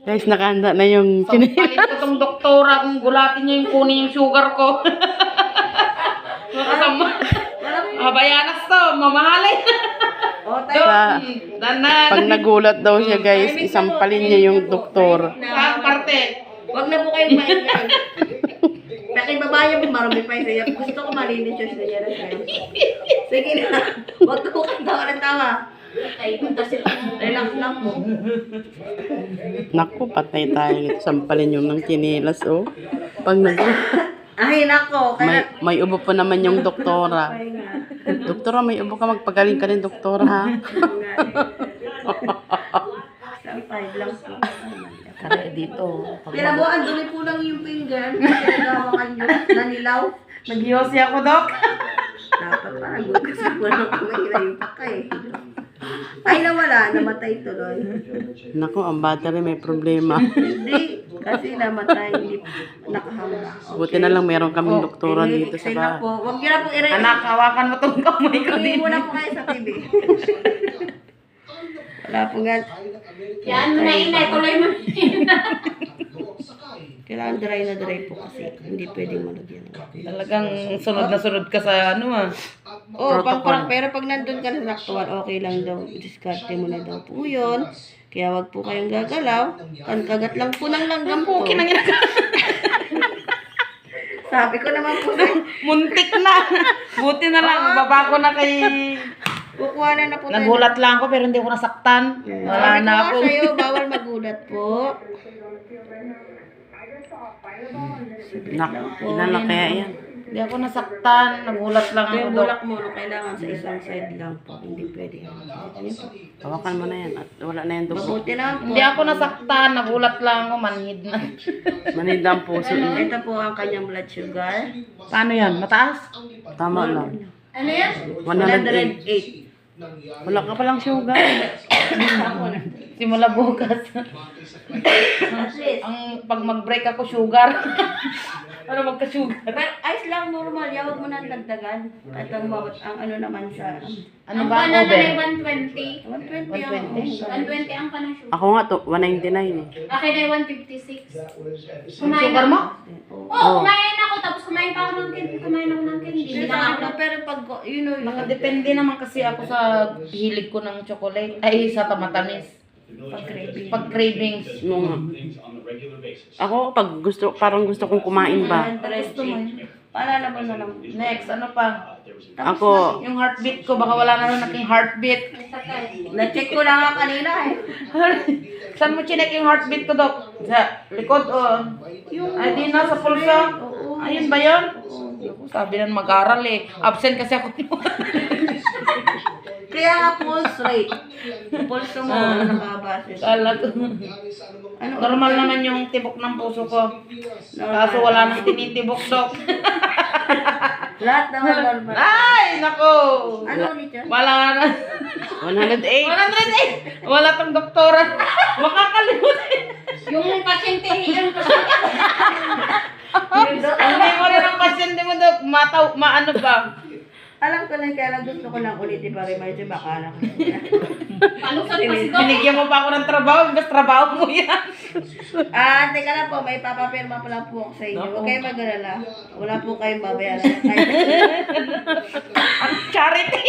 Guys, nakahanda na yung Sampalin ko itong doktora kung gulatin niya yung kunin yung sugar ko. Habayanas to, mamahalin. Danan. Pag nagulat daw siya, guys, isampalin niya yung doktor. Saan parte? Huwag na po kayong maingay. Pakibabayan po, marami pa yung saya. Gusto ko malinis yung saya na saya. Sige na. Huwag ko kang tawa ng tawa. Ay, punta sila. Relax lang po. Naku, patay tayo nito. Sampalin yung ng chinilas, oh. Pag Ay, nako. may ubo pa naman yung doktora. Ay nga. Doktora, may ubo ka. Magpagaling ka rin, doktora, ha? Sampay lang po. Kaya dito. Pero mo, ang dumi po lang yung pinggan. Nagawakan nyo. Nanilaw. Nag-yosi ako, Dok. Dapat parang gugusin ko lang kung mahirap pa kayo. Ay, nawala. Namatay tuloy. Naku, ang battery may problema. Hindi. Kasi namatay. Hindi nakahanga. Buti na lang meron kaming doktora dito sa Explain na bahay. po. Huwag nyo na po i-react. Anak, hawakan mo itong kamay ko Tingin din. muna po kayo sa TV. Wala po nga. Yan mo na inay, tuloy mo. Kailangan dry na dry po kasi hindi pwedeng malagyan. Talagang sunod na sunod ka sa ano ah. Oh, pero pag nandun ka na sa aktual, okay lang daw. Diskarte mo na daw po yun. Kaya wag po kayong gagalaw. Kagat lang po ng langgam po. Sabi ko naman po na. Muntik na. Buti na lang, baba ko na kay... Kukuha na po tayo. Nagulat lang ako pero hindi ko nasaktan. Wala Sabi ko na nga ako. sa'yo, bawal magulat po. Naku, ilan na kaya yan? Hindi ako nasaktan. Nagulat lang Kaya ako. Dok. bulak mo, kailangan sa isang side lang po. Hindi pwede. Hawakan mo na yan at wala na yan doktor. Mabuti naman po. Hindi ako nasaktan. Nagulat lang ako. Manhid na. Manida ang puso niya. Ito po ang kanyang blood sugar. Paano yan? Mataas? Tama lang. Ano yan? 108. 108. Wala ka palang sugar. Simula bukas. At least. Ang pag mag-break ako, sugar. Ano magka-sugar? Pero ayos lang, normal. Huwag mo nang dagdagan. At ang ano naman sa... Ano Ang ba? pana na Over? ay 120. 120 ang 120 ang pana sugar. Ako nga to, 199 eh. Akin ay 156. Sugar mo? Oo, kumain ako. Tapos kumain pa ako ng candy. Kumain ako ng candy. Hindi na ako. Pero pag, you know, Nakadepende naman kasi ako sa hilig ko ng chocolate. Ay, sa tamatamis. pag-craving. Pag cravings. Nung, ako, pag gusto, parang gusto kong kumain ba? Paalala mo na lang. Next, ano pa? Ako, Yung heartbeat ko, baka wala na rin aking heartbeat. Na-check ko na nga kanina eh. Saan mo chinek yung heartbeat ko, Dok? Sa likod o? Ay, di na, sa pulsa. Ayun ba yun? Sabi na mag-aral eh. Absent kasi ako. Kaya nga pulse rate. Pulse mo, nakabase. Kala ko. Normal naman yung tibok ng puso ko. Kaso wala nang tinitibok, Dok. Lahat naman normal. Ay, nako. Ano ulit yan? Wala na. 108. 108. Wala tong doktora. Makakalimutan. Yung pasyente, yung pasyente. Hindi mo rin ang pasyente mo, Dok. Maano ba? Alam ko lang, kaya lang gusto ko lang ulit i-remind yung baka lang. Palusot pa si Doc. Binigyan mo pa ako ng trabaho. Basta trabaho mo yan. Teka lang po, may papapirma pa lang po ako sa inyo. Huwag kayong mag-alala. Wala po kayong babayaran. Ang charity.